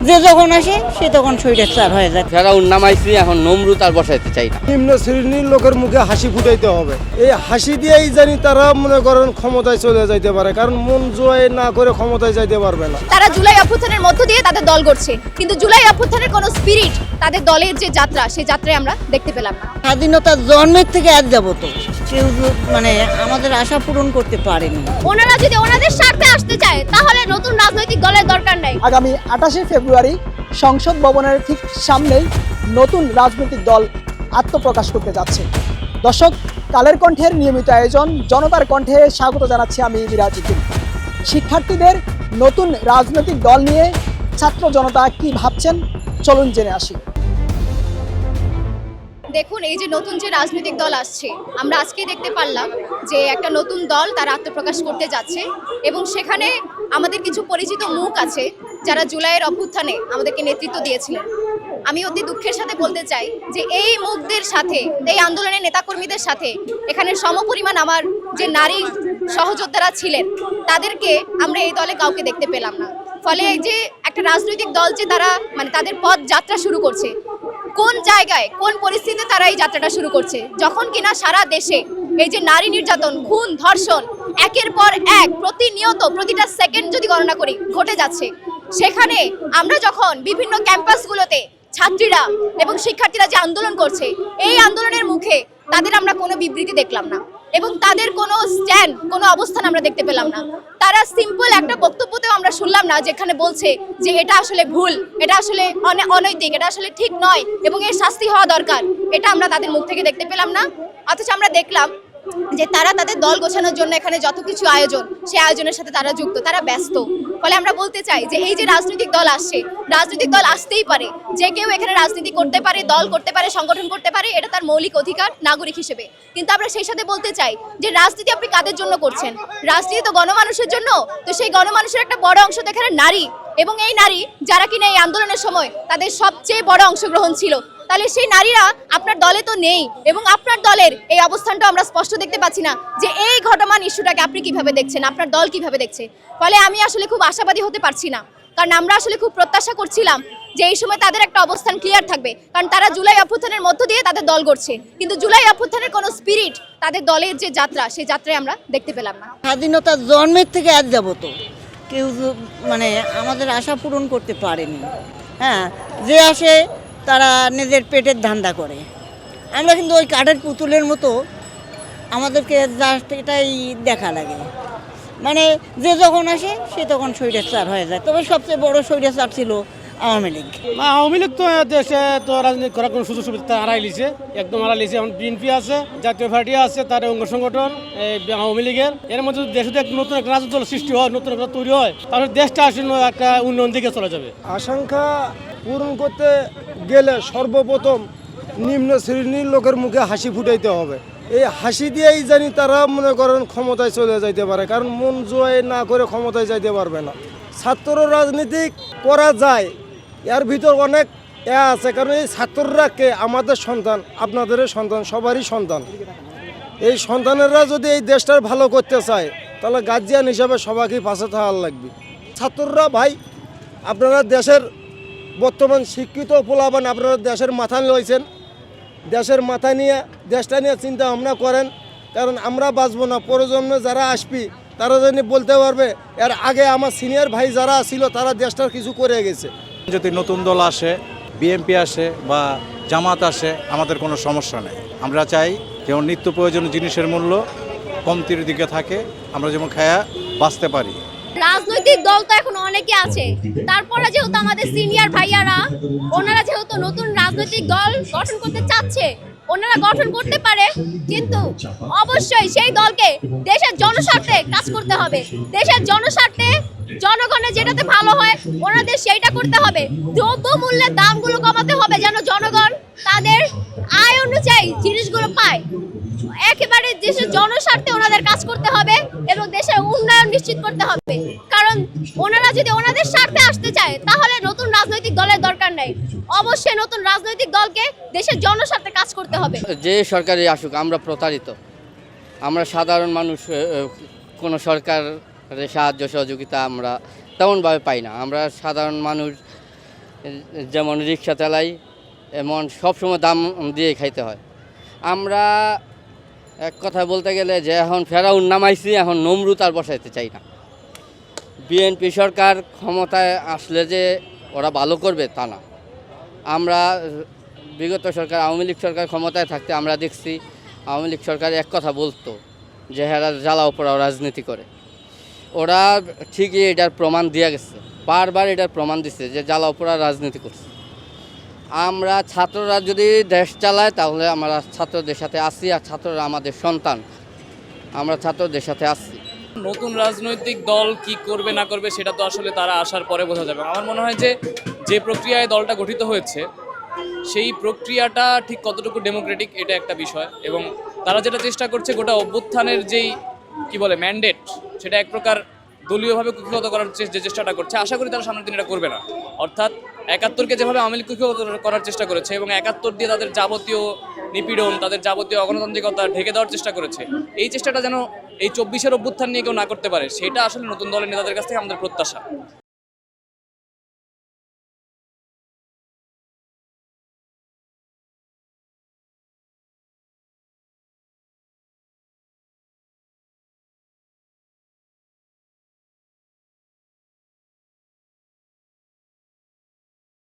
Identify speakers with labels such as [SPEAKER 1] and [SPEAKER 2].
[SPEAKER 1] যে যখন আসে সে তখন স্বৈরাচার হয়ে যায়।
[SPEAKER 2] ফেরাউন নামাইছি, এখন নমরুদ আর বসাইতে চাই না।
[SPEAKER 3] নিম্ন শ্রেণীর লোকের মুখে হাসি ফুটাইতে হবে। এই হাসি দিয়েই জানি তারা মনে করেন ক্ষমতায় চলে যাইতে পারে, কারণ মন জয় না করে ক্ষমতায় যাইতে পারবে না।
[SPEAKER 4] তারা জুলাই অভ্যুত্থানের মধ্য দিয়ে তাদের দল গড়ছে, কিন্তু জুলাই অভ্যুত্থানের কোনো স্পিরিট, তাদের দলের যে যাত্রা, সেই যাত্রায় আমরা দেখতে পেলাম না।
[SPEAKER 1] স্বাধীনতার জন্মের থেকে আজ যাবত কেউ আমাদের আশা পূরণ করতে পারেনি।
[SPEAKER 4] ওনারা যদি ওনাদের স্বার্থে আসতে চায় তাহলে নতুন রাজনৈতিক দলের দরকার নাই।
[SPEAKER 5] আগামী 28শে ফেব্রুয়ারি সংসদ ভবনের ঠিক সামনেই নতুন রাজনৈতিক দল আত্মপ্রকাশ করতে যাচ্ছে। দর্শক, কালের কণ্ঠের নিয়মিত আয়োজন জনতার কণ্ঠে স্বাগত জানাচ্ছি আমি মিরাজউদ্দিন। শিক্ষার্থীদের নতুন রাজনৈতিক দল নিয়ে ছাত্র জনতা কি ভাবছেন, চলুন জেনে আসি।
[SPEAKER 4] দেখুন, এই যে নতুন যে রাজনৈতিক দল আসছে, আমরা আজকেই দেখতে পারলাম যে একটা নতুন দল তারা আত্মপ্রকাশ করতে যাচ্ছে, এবং সেখানে আমাদের কিছু পরিচিত মুখ আছে যারা জুলাইয়ের অভ্যুত্থানে আমাদেরকে নেতৃত্ব দিয়েছিলেন। আমি অতি দুঃখের সাথে বলতে চাই যে এই মুখদের সাথে, এই আন্দোলনের নেতাকর্মীদের সাথে এখানে সমপরিমাণ আমার যে নারী সহযোদ্ধারা ছিলেন, তাদেরকে আমরা এই দলে কাউকে দেখতে পেলাম না। ফলে এই যে একটা রাজনৈতিক দল যে তারা তাদের পথ যাত্রা শুরু করছে, কোন জায়গায় কোন পরিস্থিতিতে তারা এই যাত্রাটা শুরু করছে, যখন কিনা সারা দেশে এই যে নারী নির্যাতন, খুন, ধর্ষণ একের পর এক প্রতিনিয়ত প্রতিটা সেকেন্ড যদি গণনা করি ঘটে যাচ্ছে, সেখানে আমরা যখন বিভিন্ন ক্যাম্পাসগুলোতে ছাত্রীরা এবং শিক্ষার্থীরা যে আন্দোলন করছে, এই আন্দোলনের মুখে তাদের আমরা কোনো বিবৃতি দেখলাম না, এবং তাদের কোনো স্ট্যান্ড, কোনো অবস্থান আমরা দেখতে পেলাম না। তারা সিম্পল একটা বক্তব্যতেও আমরা শুনলাম না যেখানে বলছে যে এটা আসলে ভুল, এটা আসলে অনৈতিক, এটা আসলে ঠিক নয় এবং এর শাস্তি হওয়া দরকার। এটা আমরা তাদের মুখ থেকে দেখতে পেলাম না। অথচ আমরা দেখলাম যে তারা তাদের দল গোছানোর জন্য এখানে যত কিছু আয়োজন, সেই আয়োজনের সাথে তারা যুক্ত, তারা ব্যস্ত। ফলে আমরা বলতে চাই যে এই যে রাজনৈতিক দল আসছে, রাজনৈতিক দল আসতেই পারে, যে কেউ এখানে রাজনীতি করতে পারে, দল করতে পারে, সংগঠন করতে পারে, এটা তার মৌলিক অধিকার নাগরিক হিসেবে। কিন্তু আমরা সেই সাথে বলতে চাই যে রাজনীতি আপনি কাদের জন্য করছেন? রাজনীতি তো গণমানুষের জন্য। তো সেই গণমানুষের একটা বড় অংশ তো এখানে নারী, এবং এই নারী যারা কিনা এই আন্দোলনের সময় তাদের সবচেয়ে বড় অংশগ্রহণ ছিল, তাহলে সেই নারীরা আপনার দলে তো নেই, এবং আপনার দলের এই অবস্থানটা আমরা স্পষ্ট দেখতে পাচ্ছি না যে এই ঘটমান ইস্যুটাকে আপনি কিভাবে দেখছেন, আপনার দল কিভাবে দেখছে। ফলে আমি আসলে খুব আশাবাদী হতে পারছি না, কারণ আমরা আসলে খুব প্রত্যাশা করছিলাম যে এই সময় তাদের একটা অবস্থান ক্লিয়ার থাকবে, কারণ তারা জুলাই অভ্যুত্থানের মধ্য দিয়ে তাদের দল গড়ছে, কিন্তু জুলাই অভ্যুত্থানের কোনো স্পিরিট, তাদের দলের যে যাত্রা, সেই যাত্রায় আমরা দেখতে পেলাম না।
[SPEAKER 1] স্বাধীনতার জন্মের থেকে আজ যাবত কেউ আমাদের আশা পূরণ করতে পারেনি। হ্যাঁ, যে আসে তারা নিজের পেটের ধান্দা করে। আমরা কিন্তু ওই কাঠের পুতুলের মতো, আমাদেরকে জাস্ট এটাই দেখা লাগে, যে যখন আসে সে তখন স্বৈরাচার হয়ে যায়। তবে সবচেয়ে বড় স্বৈরাচার ছিল আওয়ামী লীগ।
[SPEAKER 6] আওয়ামী লীগ তো দেশে তো রাজনীতি করার কোনো সুযোগ সুবিধা হারাই লিছে, একদম হারাই লিছে। এখন বিএনপি আছে, জাতীয় পার্টি আছে, তার অঙ্গ সংগঠন এই আওয়ামী লীগের। এর মধ্যে দেশে নতুন একটা রাজনৈতিক দল সৃষ্টি হয়, নতুন একটা তৈরি হয়, তাহলে দেশটা আসলে একটা উন্নয়ন দিকে চলে যাবে।
[SPEAKER 3] আকাঙ্ক্ষা পূরণ করতে গেলে সর্বপ্রথম নিম্ন শ্রেণীর লোকের মুখে হাসি ফুটাইতে হবে। এই হাসি দিয়েই জানি তারা মনে করেন ক্ষমতায় চলে যাইতে পারে, কারণ মন জয় না করে ক্ষমতায় যাইতে পারবে না। ছাত্র রাজনীতি করা যায়, এর ভিতর অনেক আছে, কারণ এই ছাত্ররা কে আমাদের সন্তান, আপনাদের সন্তান, সবারই সন্তান। এই সন্তানেরা যদি এই দেশটার ভালো করতে চায় তাহলে গার্জিয়ান হিসাবে সবাইকেই পাশে থাকার লাগবে। ছাত্ররা ভাই, আপনারা দেশের বর্তমান শিক্ষিত পোলাপান, আপনারা দেশের মাথা লইছেন, দেশের মাথা নিয়ে দেশটা নিয়ে চিন্তা ভাবনা করেন, কারণ আমরা বাঁচবো না, প্রজন্মে যারা আসবি তারা জানি বলতে পারবে এর আগে আমার সিনিয়র ভাই যারা ছিল তারা দেশটার কিছু করে গেছে।
[SPEAKER 7] যদি নতুন দল আসে, বিএনপি আসে বা জামাত আসে, আমাদের কোনো সমস্যা নেই। আমরা চাই যেমন নিত্য প্রয়োজনীয় জিনিসের মূল্য কমতির দিকে থাকে, আমরা যেমন খায়া বাঁচতে পারি।
[SPEAKER 4] রাজনৈতিক দল তো এখন অনেকে আছে, তারপরে যেহেতু আমাদের সিনিয়র ভাইয়ারা ওনারা যেহেতু নতুন রাজনৈতিক দল গঠন করতে চাচ্ছে, ওনারা গঠন করতে পারে, কিন্তু অবশ্যই সেই দলকে দেশের জনস্বার্থে কাজ করতে হবে। দেশের জনস্বার্থে জনগণের যেটাতে ভালো হয় ওনাদের সেইটা করতে হবে। দ্রব্য মূল্যের দামগুলো কমাতে হবে যেন জনগণ তাদের আয় অনুযায়ী জিনিসগুলো পায়। একেবারে দেশের জনস্বার্থে ওনাদের কাজ করতে হবে এবং দেশের উন্নয়ন নিশ্চিত করতে হবে, কারণ ওনারা যদি ওনাদের স্বার্থে আসতে চায় তাহলে নতুন রাজনৈতিক দলের দরকার নেই। অবশ্যই নতুন রাজনৈতিক দলকে দেশের জনস্বার্থে কাজ করতে হবে।
[SPEAKER 2] যে সরকারি আসুক, আমরা প্রতারিত, আমরা সাধারণ মানুষ কোনো সরকারের সাহায্য সহযোগিতা আমরা তেমনভাবে পাই না। আমরা সাধারণ মানুষ যেমন রিক্সা চালাই, এমন সবসময় দাম দিয়ে খাইতে হয়। আমরা এক কথা বলতে গেলে যে এখন ফেরাউন নামাইছি, এখন নমরুদ আর বসাইতে চাই না। বিএনপি সরকার ক্ষমতায় আসলে যে ওরা ভালো করবে তা না। আমরা বিগত সরকার আওয়ামী লীগ সরকার ক্ষমতায় থাকতে আমরা দেখছি আওয়ামী লীগ সরকার এক কথা বলতো যে হেরা জ্বালাও পোড়াও রাজনীতি করে। ওরা ঠিকই এটার প্রমাণ দিয়ে গেছে, বারবার এটার প্রমাণ দিচ্ছে যে জ্বালাও পোড়া রাজনীতি করছে। আমরা ছাত্ররা যদি দেশ চালায় তাহলে আমরা ছাত্রদের সাথে আসি, আর ছাত্ররা আমাদের সন্তান, আমরা ছাত্রদের সাথে আসি।
[SPEAKER 8] নতুন রাজনৈতিক দল কি করবে না করবে সেটা তো আসলে তারা আসার পরে বোঝা যাবে। আমার মনে হয় যে যে প্রক্রিয়ায় দলটা গঠিত হয়েছে সেই প্রক্রিয়াটা ঠিক কতটুকু ডেমোক্রেটিক এটা একটা বিষয়, এবং তারা যেটা চেষ্টা করছে গোটা অভ্যুত্থানের যেই কি বলে ম্যান্ডেট, সেটা এক প্রকার দলীয়ভাবে কুক্ষিগত করার যে চেষ্টাটা করছে, আশা করি তারা সামনের দিন এটা করবে না। অর্থাৎ ৭১কে যেভাবে আওয়ামী লীগ কুক্ষিগত করার চেষ্টা করেছে এবং ৭১ দিয়ে তাদের যাবতীয় নিপীড়ন, তাদের যাবতীয় অগণতান্ত্রিকতা ঢেকে দেওয়ার চেষ্টা করেছে, এই চেষ্টাটা যেন এই ২৪-এর অভ্যুত্থান নিয়ে কেউ না করতে পারে, সেটা আসলে নতুন দলের নেতাদের কাছ থেকে আমাদের প্রত্যাশা।